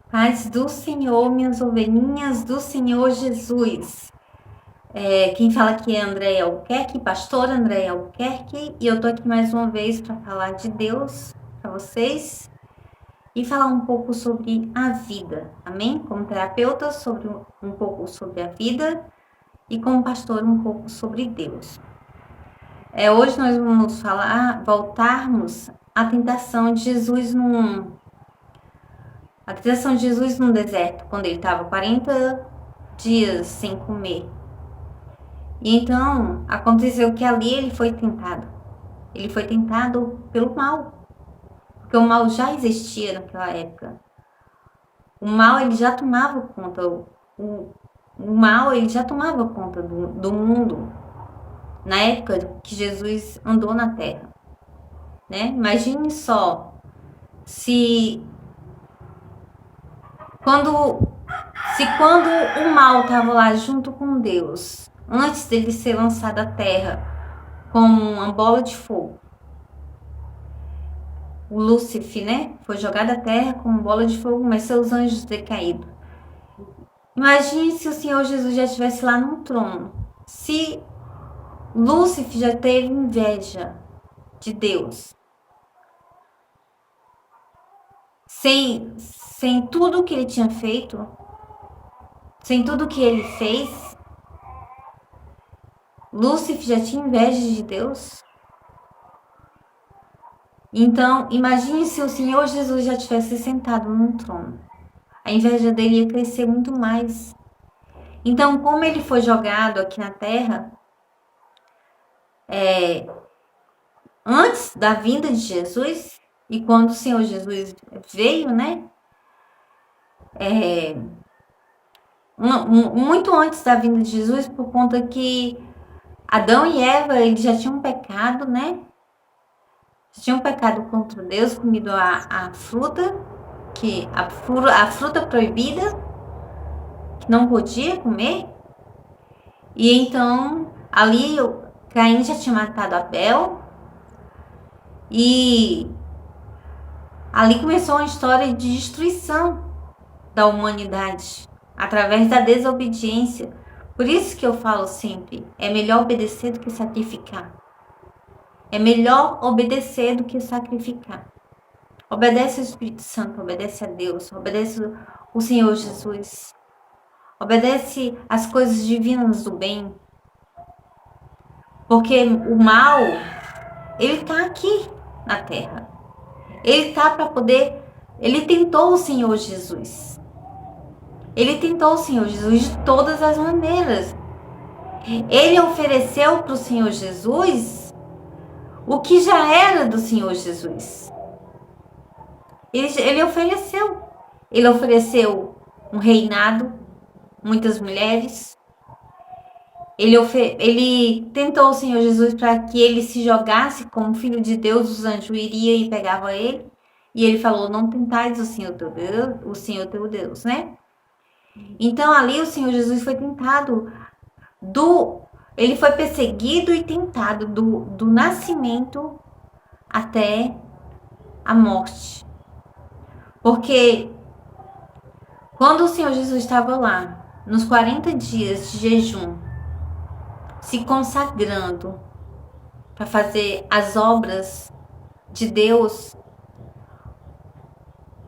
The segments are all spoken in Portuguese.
Paz do Senhor, minhas ovelhinhas do Senhor Jesus. Quem fala aqui é Andréia Albuquerque, pastora Andréia Albuquerque, e eu tô aqui mais uma vez para falar de Deus para vocês e falar um pouco sobre a vida, amém? Como terapeuta, um pouco sobre a vida e como pastor, um pouco sobre Deus. Hoje nós vamos voltarmos à tentação de Jesus a tentação de Jesus no deserto, quando ele estava 40 dias sem comer. E então aconteceu que ali ele foi tentado. Ele foi tentado pelo mal, porque o mal já existia naquela época. O mal ele já tomava conta, o mal ele já tomava conta do mundo na época que Jesus andou na Terra, né? Imagine só se quando o mal estava lá junto com Deus, antes dele ser lançado à terra como uma bola de fogo. O Lúcifer, né? Foi jogado à terra como bola de fogo, mas seus anjos decaídos. Imagine se o Senhor Jesus já estivesse lá no trono. Se Lúcifer já teve inveja de Deus. Sem tudo que ele tinha feito, sem tudo que ele fez, Lúcifer já tinha inveja de Deus. Então, imagine se o Senhor Jesus já tivesse sentado num trono. A inveja dele ia crescer muito mais. Então, como ele foi jogado aqui na terra, antes da vinda de Jesus, e quando o Senhor Jesus veio, né? Muito antes da vinda de Jesus, por conta que Adão e Eva, eles já tinham pecado, né? Já tinham pecado contra Deus, comido a fruta, a fruta proibida, que não podia comer. E então, ali, Caim já tinha matado Abel. E ali começou uma história de destruição da humanidade, através da desobediência. Por isso que eu falo sempre, é melhor obedecer do que sacrificar. É melhor obedecer do que sacrificar. Obedece ao Espírito Santo, obedece a Deus, obedece o Senhor Jesus. Obedece às coisas divinas do bem. Porque o mal, ele está aqui na terra. Ele está para poder... Ele tentou o Senhor Jesus. Ele tentou o Senhor Jesus de todas as maneiras. Ele ofereceu para o Senhor Jesus o que já era do Senhor Jesus. Ele ofereceu. Ele ofereceu um reinado, muitas mulheres. Ele tentou o Senhor Jesus para que ele se jogasse como filho de Deus, os anjos iriam e pegavam ele. E ele falou, não tentais o Senhor teu Deus, né? Então ali o Senhor Jesus foi tentado, ele foi perseguido e tentado do nascimento até a morte. Porque quando o Senhor Jesus estava lá, nos 40 dias de jejum, se consagrando para fazer as obras de Deus,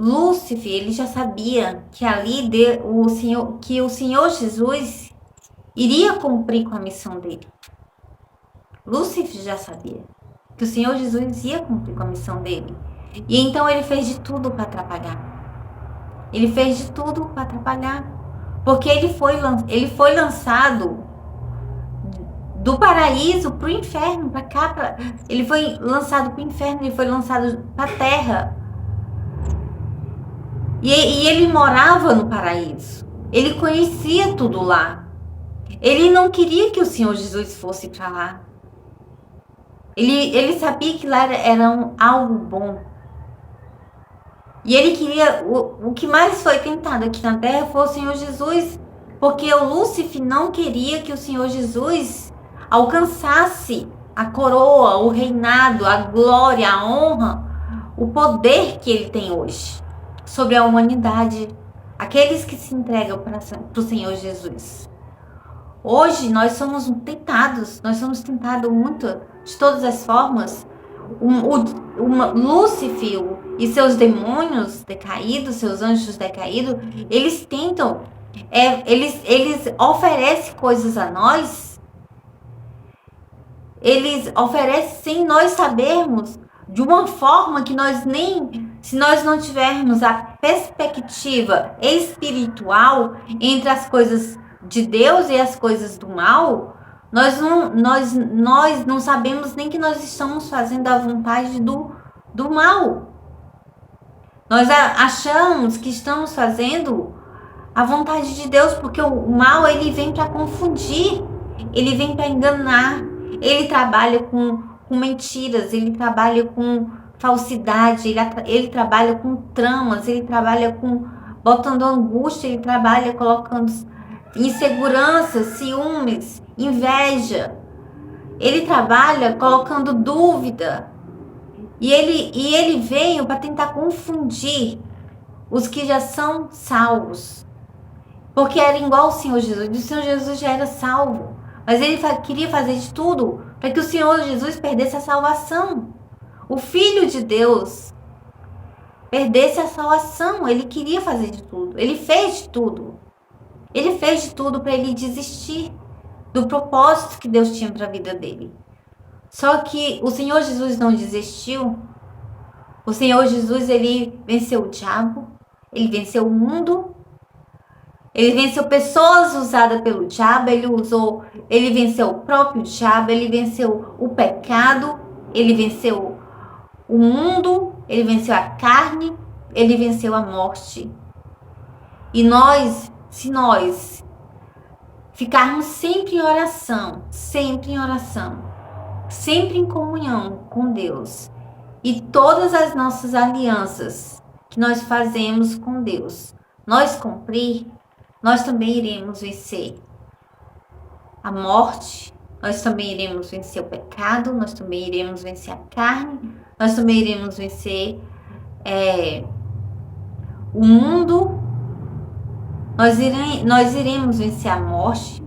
Lúcifer, ele já sabia que ali que o Senhor Jesus iria cumprir com a missão dele. Lúcifer já sabia que o Senhor Jesus ia cumprir com a missão dele. E então ele fez de tudo para atrapalhar. Ele fez de tudo para atrapalhar. Porque ele foi lançado do paraíso para o inferno, para cá. Ele foi lançado para o inferno, ele foi lançado para a terra. E ele morava no paraíso. Ele conhecia tudo lá. Ele não queria que o Senhor Jesus fosse para lá. Ele sabia que lá era algo bom. E ele queria... O que mais foi tentado aqui na terra foi o Senhor Jesus. Porque o Lúcifer não queria que o Senhor Jesus alcançasse a coroa, o reinado, a glória, a honra, o poder que ele tem hoje sobre a humanidade. aqueles que se entregam para o Senhor Jesus. Hoje nós somos tentados muito, de todas as formas. Lúcifer e seus demônios decaídos, seus anjos decaídos, eles tentam, eles oferecem coisas a nós, eles oferecem sem nós sabermos, de uma forma que nós nem, se nós não tivermos a perspectiva espiritual entre as coisas de Deus e as coisas do mal, nós não sabemos nem que nós estamos fazendo a vontade do mal. Nós achamos que estamos fazendo a vontade de Deus, porque o mal, ele vem para confundir, ele vem para enganar, ele trabalha com mentiras, ele trabalha com falsidade, ele trabalha com tramas, ele trabalha com botando angústia, ele trabalha colocando insegurança, ciúmes, inveja. Ele trabalha colocando dúvida. E ele veio para tentar confundir os que já são salvos. Porque era igual ao Senhor Jesus. O Senhor Jesus já era salvo. Mas ele queria fazer de tudo para que o Senhor Jesus perdesse a salvação. O Filho de Deus perdesse a salvação. Ele queria fazer de tudo. Ele fez de tudo. Ele fez de tudo para ele desistir do propósito que Deus tinha para a vida dele. Só que o Senhor Jesus não desistiu. O Senhor Jesus, ele venceu o diabo, ele venceu o mundo, ele venceu pessoas usadas pelo diabo, ele venceu o próprio diabo, ele venceu o pecado, ele venceu o mundo, ele venceu a carne, ele venceu a morte. E nós, se nós ficarmos sempre em oração, sempre em comunhão com Deus, e todas as nossas alianças que nós fazemos com Deus, nós cumprir, nós também iremos vencer a morte, nós também iremos vencer o pecado, nós também iremos vencer a carne, nós também iremos vencer o mundo, nós iremos vencer a morte,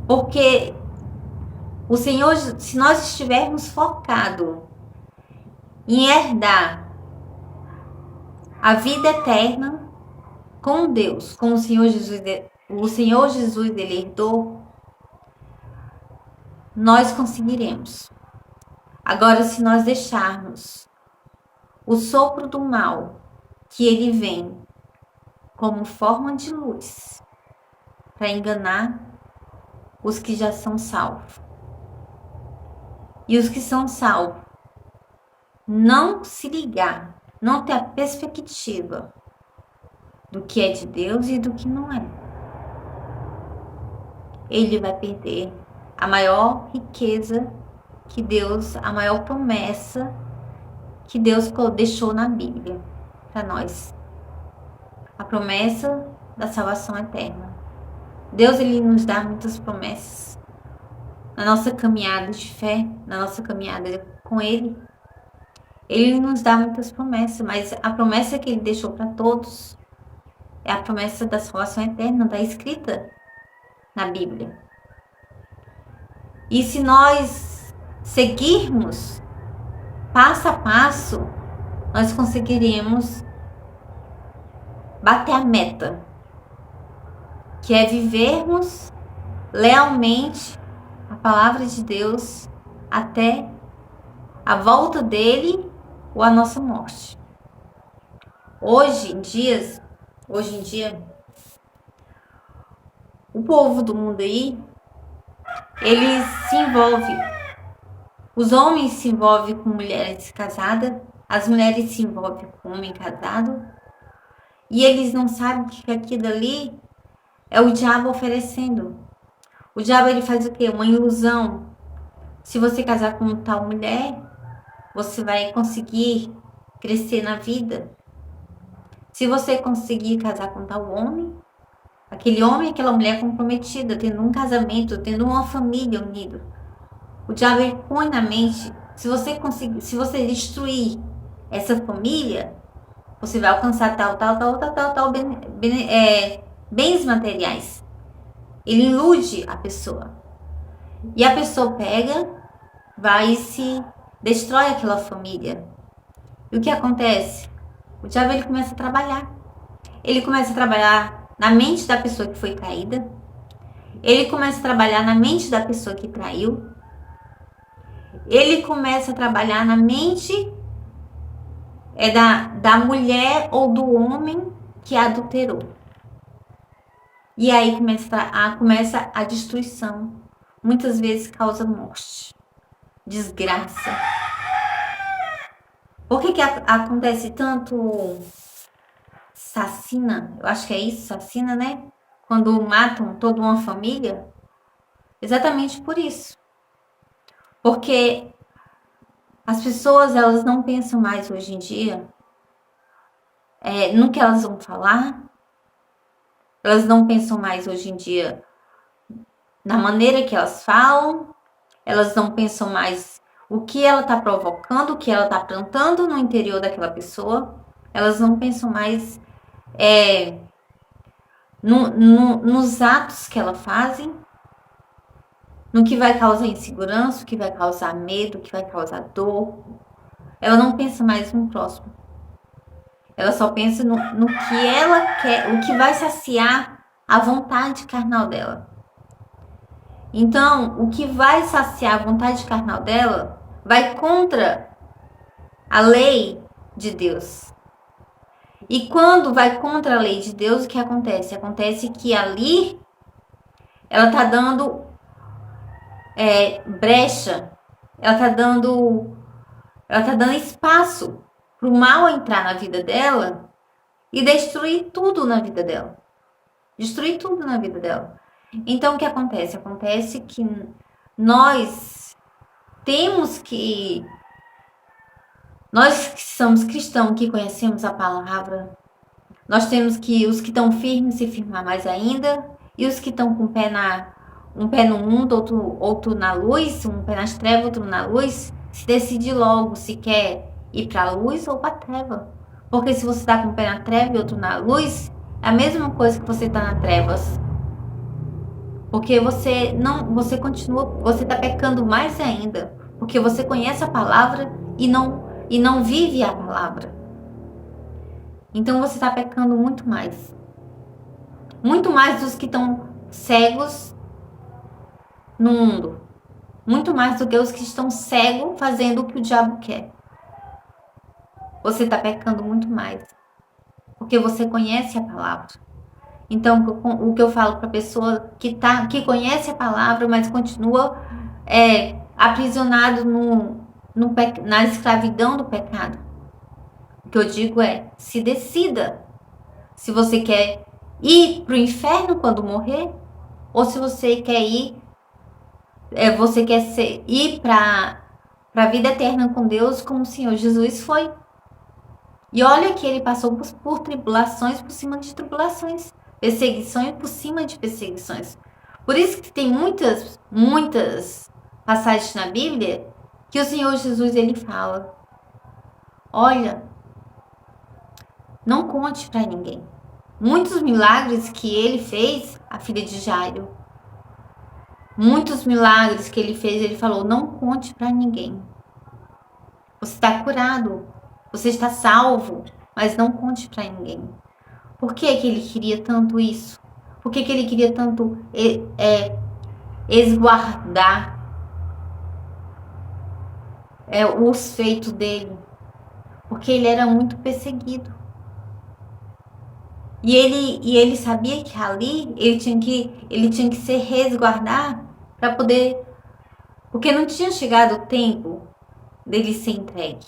porque o Senhor, se nós estivermos focados em herdar a vida eterna com Deus, como o Senhor Jesus ele herdou, nós conseguiremos. Agora, se nós deixarmos o sopro do mal, que ele vem como forma de luz, para enganar os que já são salvos, e os que são salvos não se ligar, não ter a perspectiva do que é de Deus e do que não é, ele vai perder a maior riqueza que Deus, a maior promessa que Deus deixou na Bíblia para nós, a promessa da salvação eterna. Deus, ele nos dá muitas promessas na nossa caminhada de fé, na nossa caminhada com ele. Ele nos dá muitas promessas, mas a promessa que ele deixou para todos é a promessa da salvação eterna, está escrita na Bíblia. E se nós seguirmos passo a passo, nós conseguiremos bater a meta, que é vivermos lealmente a palavra de Deus até a volta dele ou a nossa morte. Hoje em dia, o povo do mundo aí, ele se envolve, os homens se envolvem com mulheres casadas, as mulheres se envolvem com homem casado, e eles não sabem que aquilo ali é o diabo oferecendo. O diabo, ele faz o quê? Uma ilusão. Se você casar com tal mulher, você vai conseguir crescer na vida. Se você conseguir casar com tal homem, aquele homem, aquela mulher comprometida, tendo um casamento, tendo uma família unida. O diabo, ele põe na mente, se você destruir essa família, Você vai alcançar tal, bens materiais. Ele ilude a pessoa. E a pessoa pega, vai e se destrói aquela família. E o que acontece? O diabo ele começa a trabalhar. Ele começa a trabalhar na mente da pessoa que foi traída. Ele começa a trabalhar na mente da pessoa que traiu. Ele começa a trabalhar na mente da mulher ou do homem que adulterou. E aí começa a destruição. Muitas vezes causa morte, desgraça. Por que acontece tanto chacina? Eu acho que é isso, chacina, né? Quando matam toda uma família. Exatamente por isso. Porque as pessoas, elas não pensam mais hoje em dia no que elas vão falar. Elas não pensam mais hoje em dia na maneira que elas falam. Elas não pensam mais o que ela está provocando, o que ela está plantando no interior daquela pessoa. Elas não pensam mais nos atos que ela fazem, no que vai causar insegurança, o que vai causar medo, o que vai causar dor. Ela não pensa mais no próximo. Ela só pensa no que ela quer, o que vai saciar a vontade carnal dela. Então, o que vai saciar a vontade carnal dela vai contra a lei de Deus. E quando vai contra a lei de Deus, o que acontece? Acontece que ali ela tá dando brecha, ela tá dando espaço para o mal entrar na vida dela e destruir tudo na vida dela. Destruir tudo na vida dela. Então, o que acontece? Acontece que nós que somos cristãos, que conhecemos a palavra, nós temos que, os que estão firmes, se firmar mais ainda, e os que estão com um pé no mundo, outro na luz, um pé nas trevas, outro na luz, se decide logo se quer ir para a luz ou para a treva. Porque se você está com um pé na treva e outro na luz, é a mesma coisa que você está nas trevas. Porque você está pecando mais ainda, porque você conhece a palavra e não vive a palavra. Então você está pecando muito mais dos que estão cegos no mundo, muito mais do que os que estão cegos fazendo o que o diabo quer. Você está pecando muito mais, porque você conhece a palavra. Então, o que eu falo para a pessoa que conhece a palavra, mas continua aprisionado na escravidão do pecado. O que eu digo se decida. Se você quer ir para o inferno quando morrer, ou se você quer ir para a vida eterna com Deus, como o Senhor Jesus foi. E olha que ele passou por tribulações por cima de tribulações, perseguições por cima de perseguições. Por isso que tem muitas passagens na Bíblia que o Senhor Jesus ele fala: olha, não conte para ninguém. Muitos milagres que ele fez, a filha de Jairo, muitos milagres que ele fez, ele falou: não conte para ninguém. Você está curado, você está salvo, mas não conte para ninguém. Por que ele queria tanto isso? Por que ele queria tanto esguardar os feitos dele? Porque ele era muito perseguido. E ele sabia que ali ele tinha que se resguardar para poder, porque não tinha chegado o tempo dele ser entregue.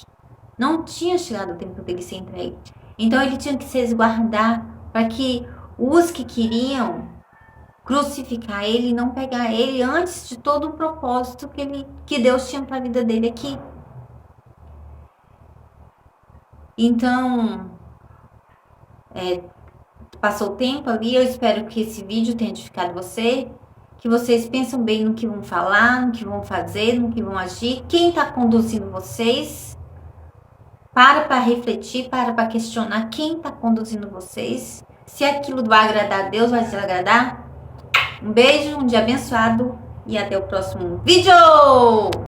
Não tinha chegado o tempo dele ser entregue. Então ele tinha que se resguardar para que os que queriam crucificar ele não pegar ele antes de todo o propósito que Deus tinha para a vida dele aqui. Então, passou o tempo ali, eu espero que esse vídeo tenha edificado você, que vocês pensam bem no que vão falar, no que vão fazer, no que vão agir, quem está conduzindo vocês. para refletir, para questionar quem está conduzindo vocês. Se aquilo vai agradar a Deus, vai desagradar. Um beijo, um dia abençoado e até o próximo vídeo!